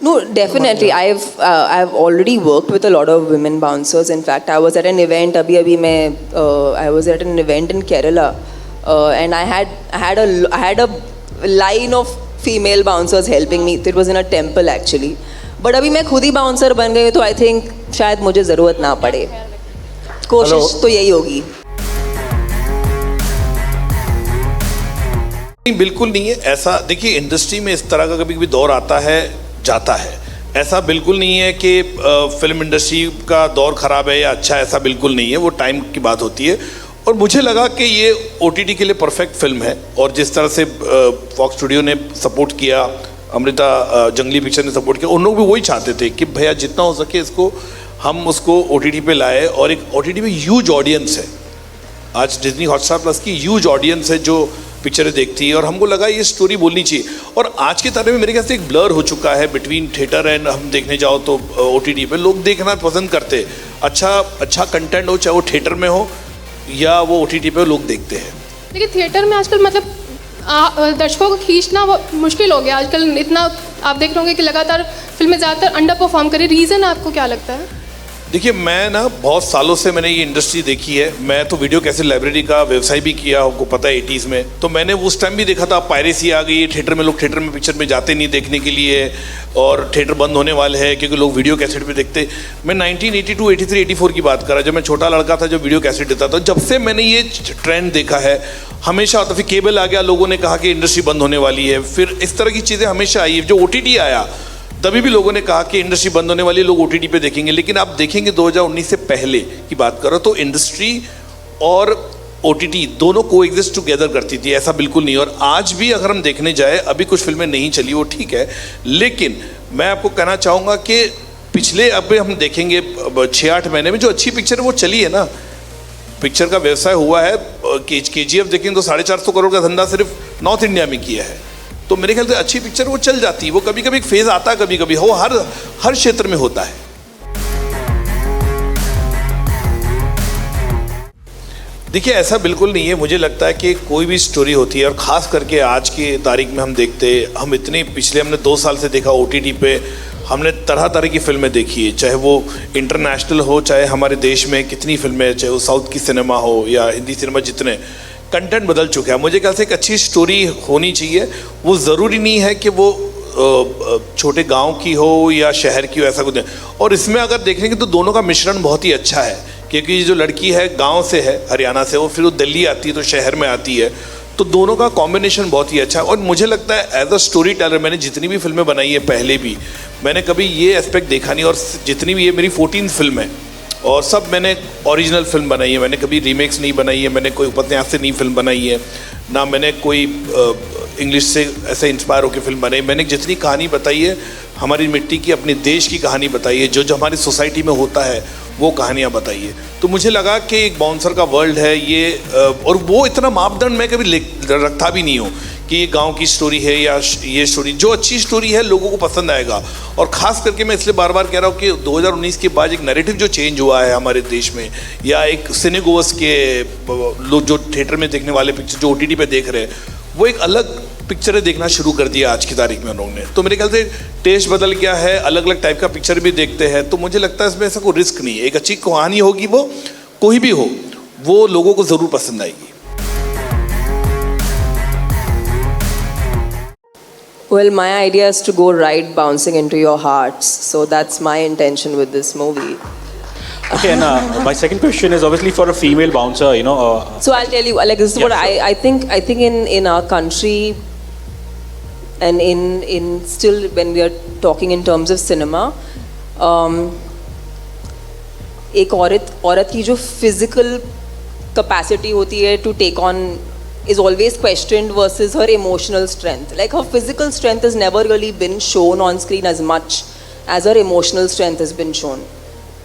No, definitely. I've already worked with a lot of women bouncers. In fact, I was at an event. I was at an event in Kerala, and I had a line of female bouncers helping me. It was in a temple actually. But अभी मैं खुद ही bouncer बन गई हूँ, तो I think शायद मुझे ज़रूरत ना पड़े. कोशिश तो यही होगी. नहीं, बिल्कुल नहीं है ऐसा. देखिए, इंडस्ट्री में इस तरह का कभी कभी दौर आता है, जाता है. ऐसा बिल्कुल नहीं है कि फिल्म इंडस्ट्री का दौर ख़राब है या अच्छा है, ऐसा बिल्कुल नहीं है. वो टाइम की बात होती है. और मुझे लगा कि ये OTT के लिए परफेक्ट फिल्म है. और जिस तरह से फॉक्स स्टूडियो ने सपोर्ट किया, अमृता जंगली पिक्चर ने सपोर्ट किया, उन लोग भी वही चाहते थे कि भैया जितना हो सके इसको हम उसको OTT पे लाए. और एक OTT में ह्यूज ऑडियंस है. आज डिज्नी हॉटस्टार प्लस की ह्यूज ऑडियंस है जो पिक्चरें देखती है. और हमको लगा ये स्टोरी बोलनी चाहिए. और आज के तारीख में मेरे ख्याल से एक ब्लर हो चुका है बिटवीन थिएटर एंड हम देखने जाओ तो OTT पे लोग देखना पसंद करते. अच्छा कंटेंट हो, चाहे वो थिएटर में हो या वो OTT पे लोग देखते हैं. देखिए, थिएटर में आजकल मतलब दर्शकों को खींचना वो मुश्किल हो गया. आजकल इतना आप देख रहे होंगे कि लगातार फिल्में ज़्यादातर अंडर परफॉर्म करें. रीज़न आपको क्या लगता है? देखिए, मैं ना बहुत सालों से मैंने ये इंडस्ट्री देखी है. मैं तो वीडियो कैसेट लाइब्रेरी का व्यवसाय भी किया, आपको पता है 80s में. तो मैंने उस टाइम भी देखा था पायरेसी आ गई थिएटर में. लोग थिएटर में पिक्चर में जाते नहीं देखने के लिए और थिएटर बंद होने वाले हैं क्योंकि लोग वीडियो कैसेट पे देखते. मैं 1982, 83, 84 की बात कर रहा. जब मैं छोटा लड़का था, जब वीडियो कैसेट देता था, जब से मैंने ये ट्रेंड देखा है हमेशा होता. फिर केबल आ गया, लोगों ने कहा कि इंडस्ट्री बंद होने वाली है. फिर इस तरह की चीज़ें हमेशा आई. जो OTT आया तभी भी लोगों ने कहा कि इंडस्ट्री बंद होने वाली है, लोग OTT पे देखेंगे. लेकिन आप देखेंगे 2019 से पहले की बात करो तो इंडस्ट्री और OTT दोनों को एग्जिस्ट टुगेदर करती थी. ऐसा बिल्कुल नहीं. और आज भी अगर हम देखने जाए, अभी कुछ फिल्में नहीं चली, वो ठीक है. लेकिन मैं आपको कहना चाहूँगा कि पिछले अब हम देखेंगे 6-8 महीने में जो अच्छी पिक्चर है वो चली है ना. पिक्चर का व्यवसाय हुआ है. KGF देखेंगे तो 450 करोड़ का धंधा सिर्फ नॉर्थ इंडिया में किया है. तो मेरे ख्याल से अच्छी पिक्चर वो चल जाती है. वो कभी कभी एक फेज आता है, कभी कभी वो हर क्षेत्र में होता है. देखिए, ऐसा बिल्कुल नहीं है. मुझे लगता है कि कोई भी स्टोरी होती है और ख़ास करके आज की तारीख में हम देखते, हम इतने पिछले हमने 2 साल से देखा OTT पे हमने तरह तरह की फिल्में देखी है. चाहे वो इंटरनेशनल हो, चाहे हमारे देश में कितनी फिल्में, चाहे वो साउथ की सिनेमा हो या हिंदी सिनेमा, जितने कंटेंट बदल चुका है. मुझे ख्याल से एक अच्छी स्टोरी होनी चाहिए. वो ज़रूरी नहीं है कि वो छोटे गांव की हो या शहर की हो, ऐसा कुछ नहीं. और इसमें अगर देखेंगे तो दोनों का मिश्रण बहुत ही अच्छा है. क्योंकि जो लड़की है गांव से है, हरियाणा से, वो फिर वो दिल्ली आती है तो शहर में आती है. तो दोनों का कॉम्बिनेशन बहुत ही अच्छा है. और मुझे लगता है एज अ स्टोरी टेलर, मैंने जितनी भी फिल्में बनाई है पहले भी, मैंने कभी ये एस्पेक्ट देखा नहीं. और जितनी भी ये मेरी 14th फिल्म है और सब मैंने ओरिजिनल फिल्म बनाई है. मैंने कभी रीमेक्स नहीं बनाई है, मैंने कोई उपन्यास से नहीं फिल्म बनाई है, ना मैंने कोई इंग्लिश से ऐसे इंस्पायर होकर फिल्म बनाई. मैंने जितनी कहानी बताई है हमारी मिट्टी की, अपने देश की कहानी बताई है, जो हमारी सोसाइटी में होता है वो कहानियाँ बताई है. तो मुझे लगा कि एक बाउंसर का वर्ल्ड है ये. और वो इतना मापदंड मैं कभी रखता भी नहीं हूँ कि ये गांव की स्टोरी है या ये स्टोरी. जो अच्छी स्टोरी है लोगों को पसंद आएगा. और ख़ास करके मैं इसलिए बार बार कह रहा हूँ कि 2019 के बाद एक नैरेटिव जो चेंज हुआ है हमारे देश में, या एक सिनेगोस के लोग जो थिएटर में देखने वाले पिक्चर जो OTT पे देख रहे हैं, वो एक अलग पिक्चरें देखना शुरू कर दिया आज की तारीख में लोगों ने. तो मेरे ख्याल से टेस्ट बदल गया है, अलग अलग टाइप का पिक्चर भी देखते हैं. तो मुझे लगता है इसमें ऐसा कोई रिस्क नहीं है. एक अच्छी कहानी होगी, वो कोई भी हो, वो लोगों को ज़रूर पसंद आएगी. Well, my idea is to go right bouncing into your hearts. So that's my intention with this movie. Okay, and my second question is obviously for a female bouncer, So I'll tell you, like, this is Yeah, what sure. I think in our country and in still when we are talking in terms of cinema, एक औरत की जो physical capacity होती है to take on is always questioned versus her emotional strength. Like, her physical strength has never really been shown on screen as much as her emotional strength has been shown.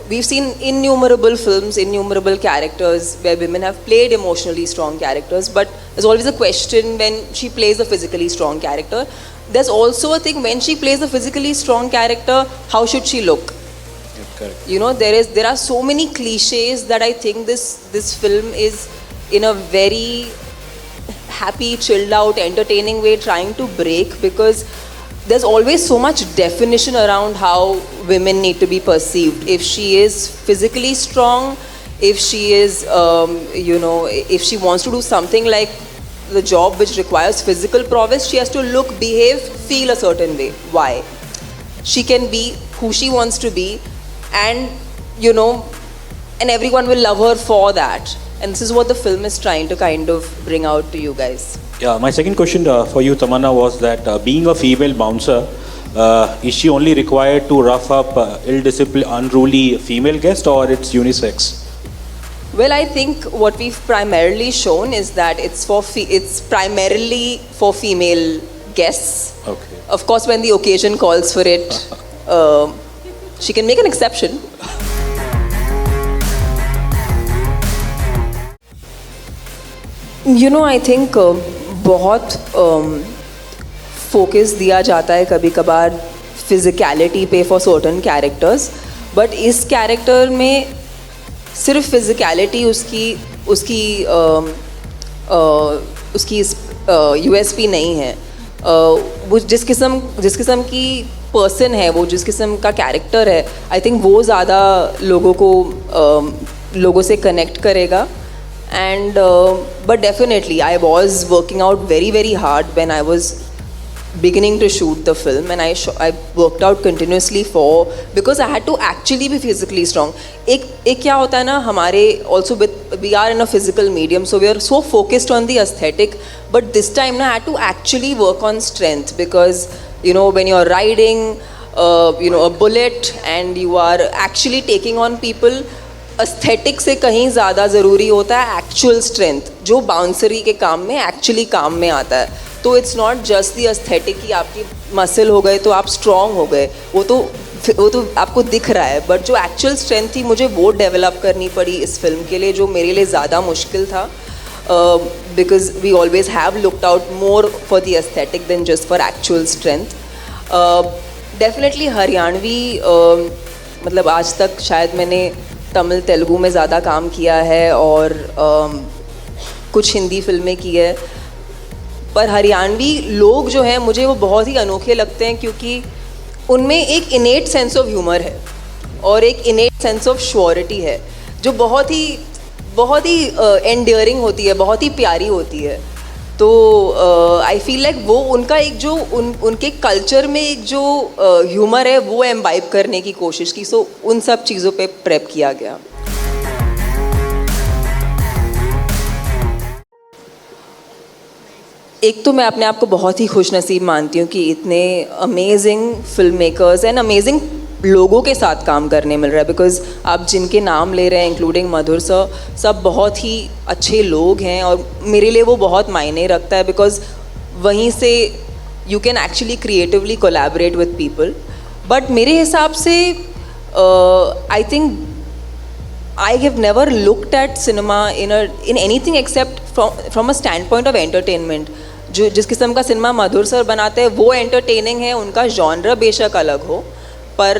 We've seen innumerable films, innumerable characters where women have played emotionally strong characters, but there's always a question when she plays a physically strong character. There's also a thing when she plays a physically strong character, how should she look? correct. You know, there are so many cliches that I think this film is in a very happy, chilled out, entertaining way trying to break, because there's always so much definition around how women need to be perceived. If she is physically strong, if she is, if she wants to do something like the job which requires physical prowess, she has to look, behave, feel a certain way. Why? She can be who she wants to be, and and everyone will love her for that. And this is what the film is trying to kind of bring out to you guys. Yeah, my second question for you, Tamanna, was that being a female bouncer, is she only required to rough up ill-disciplined, unruly female guests, or it's unisex? Well, I think what we've primarily shown is that it's primarily for female guests. Okay. Of course, when the occasion calls for it, she can make an exception. I think बहुत focus दिया जाता है कभी कभार फिज़िकलिटी पे for certain characters, but इस character में सिर्फ फिज़िकलिटी उसकी यूएसपी नहीं है. वो जिस किस्म की पर्सन है, वो जिस किस्म का कैरेक्टर है, आई थिंक वो ज़्यादा लोगों से कनेक्ट करेगा. And but definitely I was working out very, very hard when I was beginning to shoot the film, and I worked out continuously because I had to actually be physically strong. एक क्या होता है ना, हमारे also we are in a physical medium, so we are so focused on the aesthetic, but this time I had to actually work on strength, because when you're riding a bullet and you are actually taking on people, aesthetic से कहीं ज़्यादा ज़रूरी होता है actual strength, जो बाउंसरी के काम में एक्चुअली काम में आता है. तो it's not just the aesthetic कि आपकी मसल हो गए तो आप स्ट्रॉन्ग हो गए, वो तो आपको दिख रहा है, बट जो एक्चुअल स्ट्रेंथ थी मुझे वो डेवलप करनी पड़ी इस फिल्म के लिए, जो मेरे लिए ज़्यादा मुश्किल था, because we always have looked out more for the aesthetic than just for actual strength. Definitely Haryanvi मतलब आज तक शायद मैंने तमिल तेलुगु में ज़्यादा काम किया है और कुछ हिंदी फिल्में की है, पर हरियाणवी लोग जो हैं मुझे वो बहुत ही अनोखे लगते हैं, क्योंकि उनमें एक इनेट सेंस ऑफ ह्यूमर है और एक इनेट सेंस ऑफ श्योरिटी है, जो बहुत ही एंडियरिंग होती है, बहुत ही प्यारी होती है. तो आई फील लाइक वो उनका एक जो उनके कल्चर में एक जो ह्यूमर है वो एम्बाइब करने की कोशिश की. सो उन सब चीज़ों पे प्रेप किया गया. एक तो मैं अपने आप को बहुत ही खुशनसीब मानती हूँ कि इतने amazing film makers and amazing लोगों के साथ काम करने मिल रहा है, बिकॉज आप जिनके नाम ले रहे हैं इंक्लूडिंग मधुर सर, सब बहुत ही अच्छे लोग हैं और मेरे लिए वो बहुत मायने रखता है, बिकॉज वहीं से you can actually creatively collaborate with people. But मेरे हिसाब से I think I have never looked at cinema in anything except from a standpoint of entertainment. जो जिस किस्म का सिनेमा मधुर सर बनाते हैं वो एंटरटेनिंग है, उनका जॉनर बेशक अलग हो, पर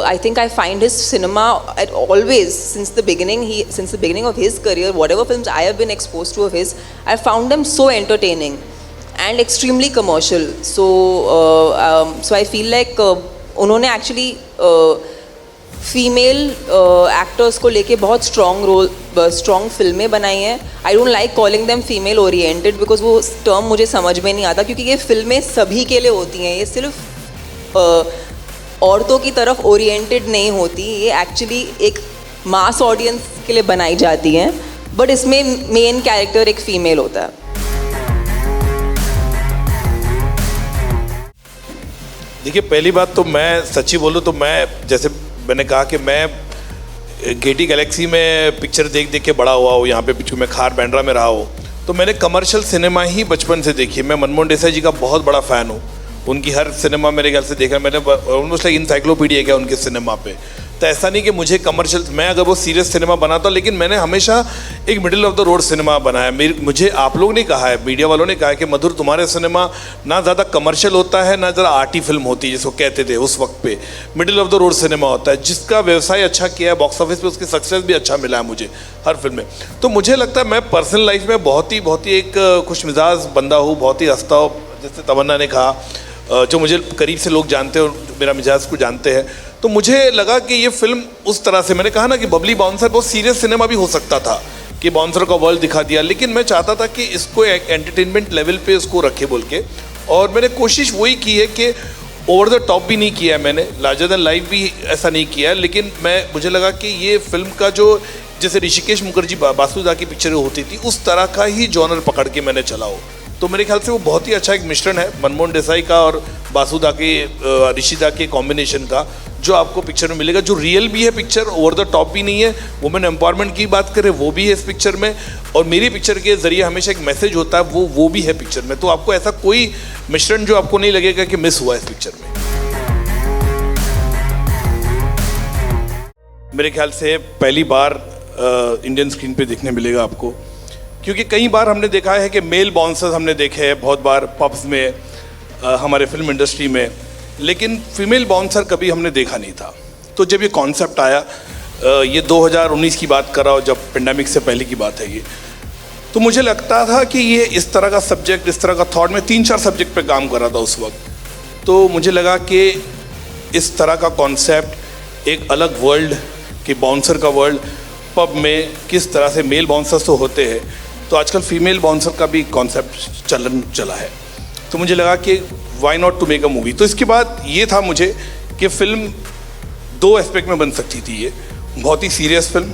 I think I find his cinema eight always since the beginning of his career, whatever films I have been exposed to of his, I found them so entertaining and extremely commercial. So I feel like उन्होंने actually female actors को लेके बहुत strong फिल्में बनाई हैं. I don't like calling them female oriented, because वो term मुझे समझ में नहीं आता, क्योंकि ये फिल्में सभी के लिए होती हैं, ये सिर्फ औरतों की तरफ ओरिएंटेड नहीं होती, ये एक्चुअली एक मास ऑडियंस के लिए बनाई जाती हैं, बट इसमें मेन कैरेक्टर एक फीमेल होता है. देखिए, पहली बात तो मैं सच्ची बोलूँ तो मैं, जैसे मैंने कहा कि मैं गेटी गैलेक्सी में पिक्चर देख के बड़ा हुआ हूँ, यहाँ पे पिछू में खार बैंड्रा में रहा हूँ, तो मैंने कमर्शियल सिनेमा ही बचपन से देखी है. मैं मनमोहन देसाई जी का बहुत बड़ा फ़ैन हूँ, उनकी हर सिनेमा मेरे ख्याल से देखा मैंने, ऑलमोस्ट लाइक इंसाइक्लोपीडिया क्या उनके सिनेमा पे. तो ऐसा नहीं कि मुझे कमर्शियल, मैं अगर वो सीरियस सिनेमा बनाता, लेकिन मैंने हमेशा एक middle of the road cinema बनाया. मुझे आप लोग ने कहा है, मीडिया वालों ने कहा है कि मधुर तुम्हारे सिनेमा ना ज़्यादा कमर्शियल होता है ना ज़रा आर्टी फिल्म होती है, जिसको कहते थे उस वक्त पे. Middle of the road cinema होता है, जिसका व्यवसाय अच्छा किया है, बॉक्स ऑफिस पे उसकी सक्सेस भी अच्छा मिला है मुझे हर फिल्म में. तो मुझे लगता है मैं पर्सनल लाइफ में बहुत ही एक खुश मिजाज बंदा हूँ, बहुत ही हंसता हूँ, जैसे तमन्ना ने कहा. जो मुझे करीब से लोग जानते हैं और मेरा मिजाज को जानते हैं, तो मुझे लगा कि ये फिल्म उस तरह से, मैंने कहा ना कि बबली बाउंसर बहुत सीरियस सिनेमा भी हो सकता था कि बाउंसर का वर्ल्ड दिखा दिया, लेकिन मैं चाहता था कि इसको एक एंटरटेनमेंट लेवल पे इसको रखे बोल के, और मैंने कोशिश वही की है कि ओवर द टॉप भी नहीं किया है मैंने, लार्जर देन लाइफ भी ऐसा नहीं किया है, लेकिन मुझे लगा कि ये फिल्म का जो जैसे ऋषिकेश मुखर्जी बासुदा की पिक्चर होती थी उस तरह का ही जॉनर पकड़ के मैंने चला हो, तो मेरे ख्याल से वो बहुत ही अच्छा एक मिश्रण है मनमोहन देसाई का और बासुदा के ऋषिदा के कॉम्बिनेशन का, जो आपको पिक्चर में मिलेगा, जो रियल भी है पिक्चर, ओवर द टॉप भी नहीं है, वुमेन एम्पावरमेंट की बात करें वो भी है इस पिक्चर में, और मेरी पिक्चर के जरिए हमेशा एक मैसेज होता है वो भी है पिक्चर में, तो आपको ऐसा कोई मिश्रण जो आपको नहीं लगेगा कि मिस हुआ है इस पिक्चर में। मेरे ख्याल से पहली बार इंडियन स्क्रीन पे देखने मिलेगा आपको, क्योंकि कई बार हमने देखा है कि मेल बाउंसर्स हमने देखे हैं बहुत बार पब्स में, हमारे फिल्म इंडस्ट्री में, लेकिन फीमेल बाउंसर कभी हमने देखा नहीं था। तो जब ये कॉन्सेप्ट आया, ये 2019 की बात कर रहा हूँ, जब पेंडेमिक से पहले की बात है ये, तो मुझे लगता था कि ये इस तरह का सब्जेक्ट, इस तरह का थॉट, में 3-4 सब्जेक्ट पे काम कर रहा था उस वक्त, तो मुझे लगा कि इस तरह का कॉन्सेप्ट, एक अलग वर्ल्ड कि बाउंसर का वर्ल्ड, पब में किस तरह से मेल बाउंसर्स तो होते हैं, तो आजकल फीमेल बाउंसर का भी कॉन्सेप्ट चला है, तो मुझे लगा कि why not to make a movie. तो इसके बाद ये था मुझे कि फिल्म 2 एस्पेक्ट में बन सकती थी, ये बहुत ही सीरियस फिल्म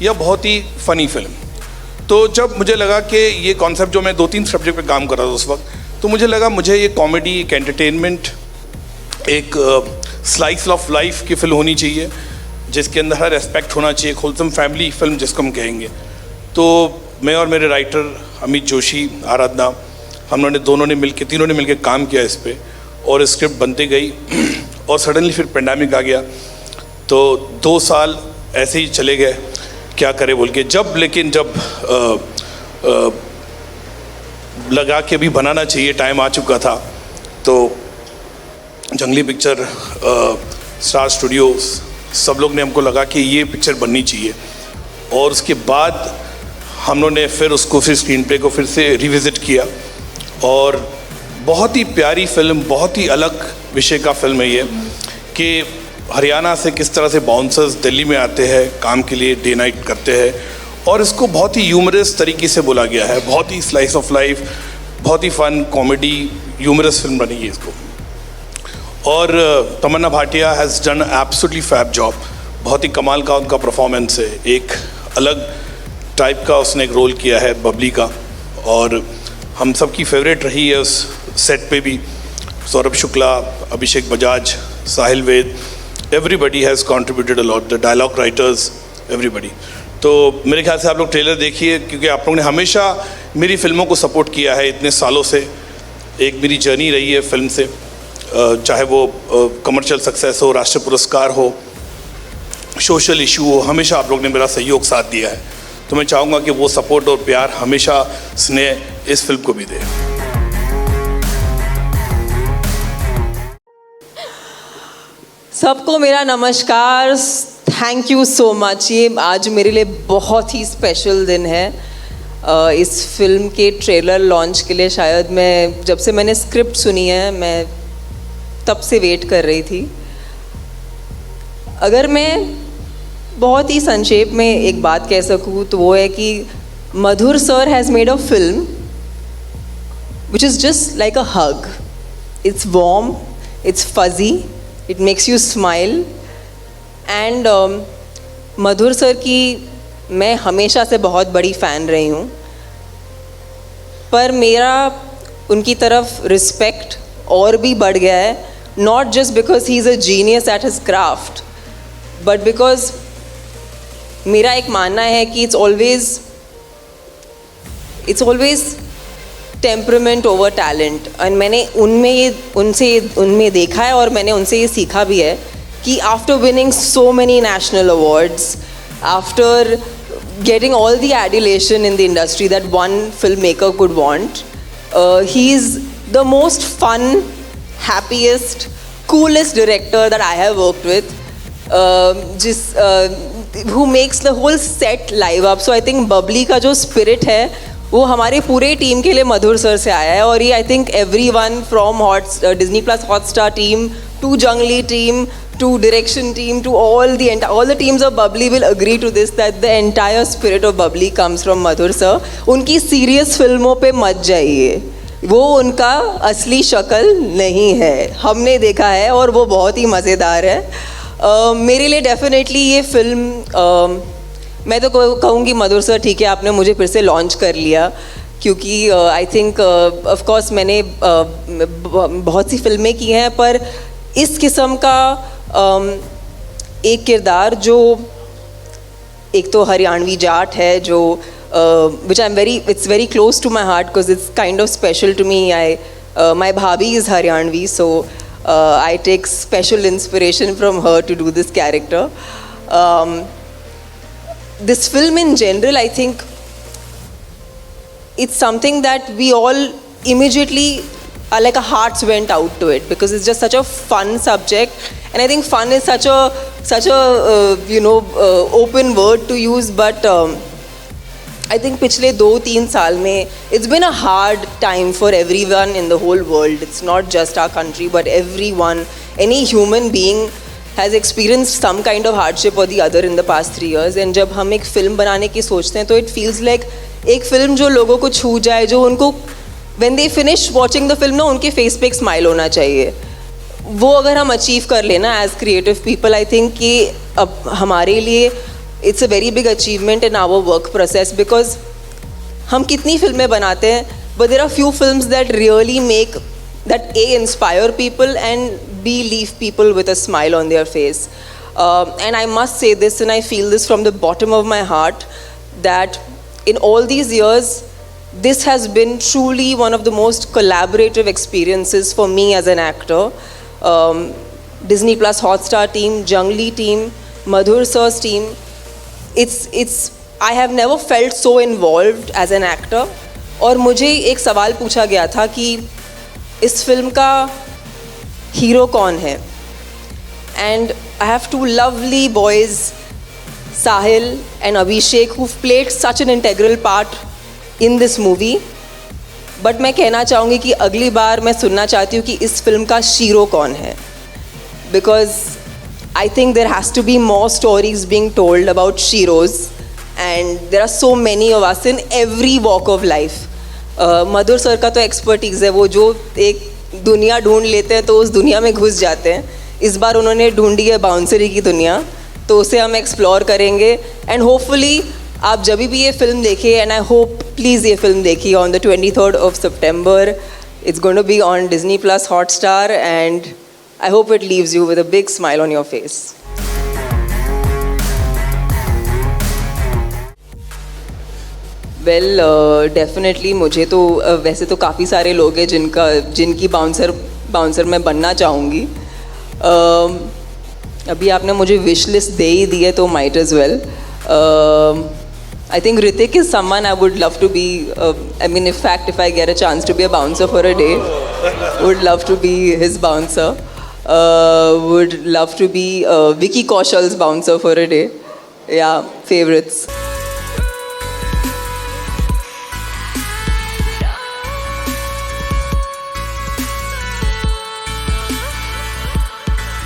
या बहुत ही फ़नी फिल्म। तो जब मुझे लगा कि ये कॉन्सेप्ट, जो मैं 2-3 सब्जेक्ट पे काम कर रहा था उस वक्त, तो मुझे लगा मुझे ये कॉमेडी, एक एंटरटेनमेंट, एक स्लाइस ऑफ लाइफ की फिल्म होनी चाहिए, जिसके अंदर हर एस्पेक्ट होना चाहिए, होलसम फैमिली फिल्म जिसको हम कहेंगे। तो मैं और मेरे राइटर अमित जोशी, आराधना, तीनों ने मिलकर काम किया इस पे, और स्क्रिप्ट बनती गई और सडनली फिर पेंडेमिक आ गया, तो 2 साल ऐसे ही चले गए, क्या करे बोल के। जब लगा कि अभी बनाना चाहिए, टाइम आ चुका था, तो जंगली पिक्चर, स्टार स्टूडियोज, सब लोग ने हमको लगा कि ये पिक्चर बननी चाहिए, और उसके बाद हम लोगों ने फिर उसको फिर स्क्रीन प्ले को फिर से रिविज़िट किया, और बहुत ही प्यारी फिल्म, बहुत ही अलग विषय का फिल्म है ये, कि हरियाणा से किस तरह से बाउंसर्स दिल्ली में आते हैं काम के लिए, डे नाइट करते हैं, और इसको बहुत ही ह्यूमरस तरीके से बोला गया है, बहुत ही स्लाइस ऑफ लाइफ, बहुत ही फन कॉमेडी ह्यूमरस फिल्म बनी है इसको। और Tamannaah Bhatia has done absolutely fab job, बहुत ही कमाल का उनका परफॉर्मेंस है, एक अलग टाइप का उसने एक रोल किया है बबली का, और हम सबकी फेवरेट रही है उस सेट पे भी। Saurabh Shukla, Abhishek Bajaj, Sahil Vaid, everybody has contributed a lot, the dialogue writers, everybody. तो मेरे ख्याल से आप लोग ट्रेलर देखिए, क्योंकि आप लोगों ने हमेशा मेरी फिल्मों को सपोर्ट किया है इतने सालों से, एक मेरी जर्नी रही है फिल्म से, चाहे वो कमर्शियल सक्सेस हो, राष्ट्रीय पुरस्कार हो, सोशल इशू हो, हमेशा आप लोग ने मेरा सहयोग साथ दिया है, तो मैं चाहूँगा कि वो सपोर्ट और प्यार हमेशा स्नेह इस फिल्म को भी दे। सबको मेरा नमस्कार, थैंक यू सो मच। ये आज मेरे लिए बहुत ही स्पेशल दिन है। इस फिल्म के ट्रेलर लॉन्च के लिए शायद जब से मैंने स्क्रिप्ट सुनी है, मैं तब से वेट कर रही थी। अगर मैं बहुत ही संक्षेप में एक बात कह सकूँ तो वो है कि Madhur sir has made a film which is just like a hug. It's warm, it's fuzzy, it makes you smile. And Madhur sir की मैं हमेशा से बहुत बड़ी फ़ैन रही हूँ, पर मेरा उनकी तरफ रिस्पेक्ट और भी बढ़ गया है, not just because he is a genius at his craft, but because मेरा एक मानना है कि it's always temperament over talent, और मैंने उनमें देखा है और मैंने उनसे ये सीखा भी है कि after winning so many national awards, after getting all the adulation in the industry that one film maker could want, he is the most fun, happiest, coolest director that I have worked with, who makes the whole set live up. So I think Babli का जो spirit है वो हमारे पूरे team के लिए मधुर sir से आया है और ये I think everyone from Disney plus Hotstar team to Junglee team to direction team to all the teams of Bubbly will agree to this that the entire spirit of Bubbly comes from Madhur sir. उनकी serious फिल्मों पे मत जाइए, वो उनका असली शक्ल नहीं है, हमने देखा है और वो बहुत ही मज़ेदार है। मेरे लिए डेफिनेटली ये फिल्म मैं तो कहूँगी मधुर सर ठीक है आपने मुझे फिर से लॉन्च कर लिया, क्योंकि आई थिंक ऑफ कोर्स मैंने बहुत सी फिल्में की हैं पर इस किस्म का एक किरदार जो एक तो हरियाणवी जाट है जो which it's very close to my heart because it's kind of special to me. My bhabhi is Haryanvi, so I take special inspiration from her to do this character. This film in general, I think it's something that we all immediately like our hearts went out to it because it's just such a fun subject, and I think fun is such a open word to use, but I think पिछले 2-3 साल में it's been a hard time for everyone in the whole world. It's not just our country but everyone, any human being has experienced some kind of hardship or the other in the past 3 years, and जब हम एक film बनाने की सोचते हैं तो it feels like एक film जो लोगों को छू जाए, जो उनको when they finish watching the film ना उनके फेस पे एक स्माइल होना चाहिए, वो अगर हम अचीव कर लेना as creative people, I think कि अब हमारे लिए it's a very big achievement in our work process, because हम कितनी फिल्में बनाते हैं but there are few films that really make that a inspire people and be leave people with a smile on their face, and I must say this and I feel this from the bottom of my heart that in all these years this has been truly one of the most collaborative experiences for me as an actor. Disney Plus Hotstar team, Jungly team, Madhur sir's team, it's I have never felt so involved as an actor. और मुझे एक सवाल पूछा गया था कि इस film का हीरो कौन है, and I have two lovely boys, Sahil and Abhishek, who've played such an integral part in this movie. But मैं कहना चाहूँगी कि अगली बार मैं सुनना चाहती हूँ कि इस फिल्म का शीरो कौन है, because I think there has to be more stories being told about sheroes, and there are so many of us in every walk of life. Madhur sir का तो एक्सपर्टीज़ है, वो जो एक दुनिया ढूंढ लेते हैं तो उस दुनिया में घुस जाते हैं। इस बार उन्होंने ढूंढी है बाउंसरी की दुनिया, तो उसे हम एक्सप्लोर करेंगे, एंड होपफुली आप जब भी ये फिल्म देखिए, एंड आई होप प्लीज़ ये फिल्म देखिए on the 23rd of September. It's going to be on Disney Plus Hotstar, and I hope it leaves you with a big smile on your face. Well, definitely मुझे तो वैसे तो काफ़ी सारे लोग हैं जिनकी बाउंसर मैं बनना चाहूँगी। अभी आपने मुझे विश लिस्ट दे ही दी है तो might as well. I think Hrithik is someone I would love to be, I mean, in fact, if I get a chance to be a bouncer for a day, would love to be his bouncer. Would love to be Vicky Kaushal's bouncer for a day. Yeah, favorites.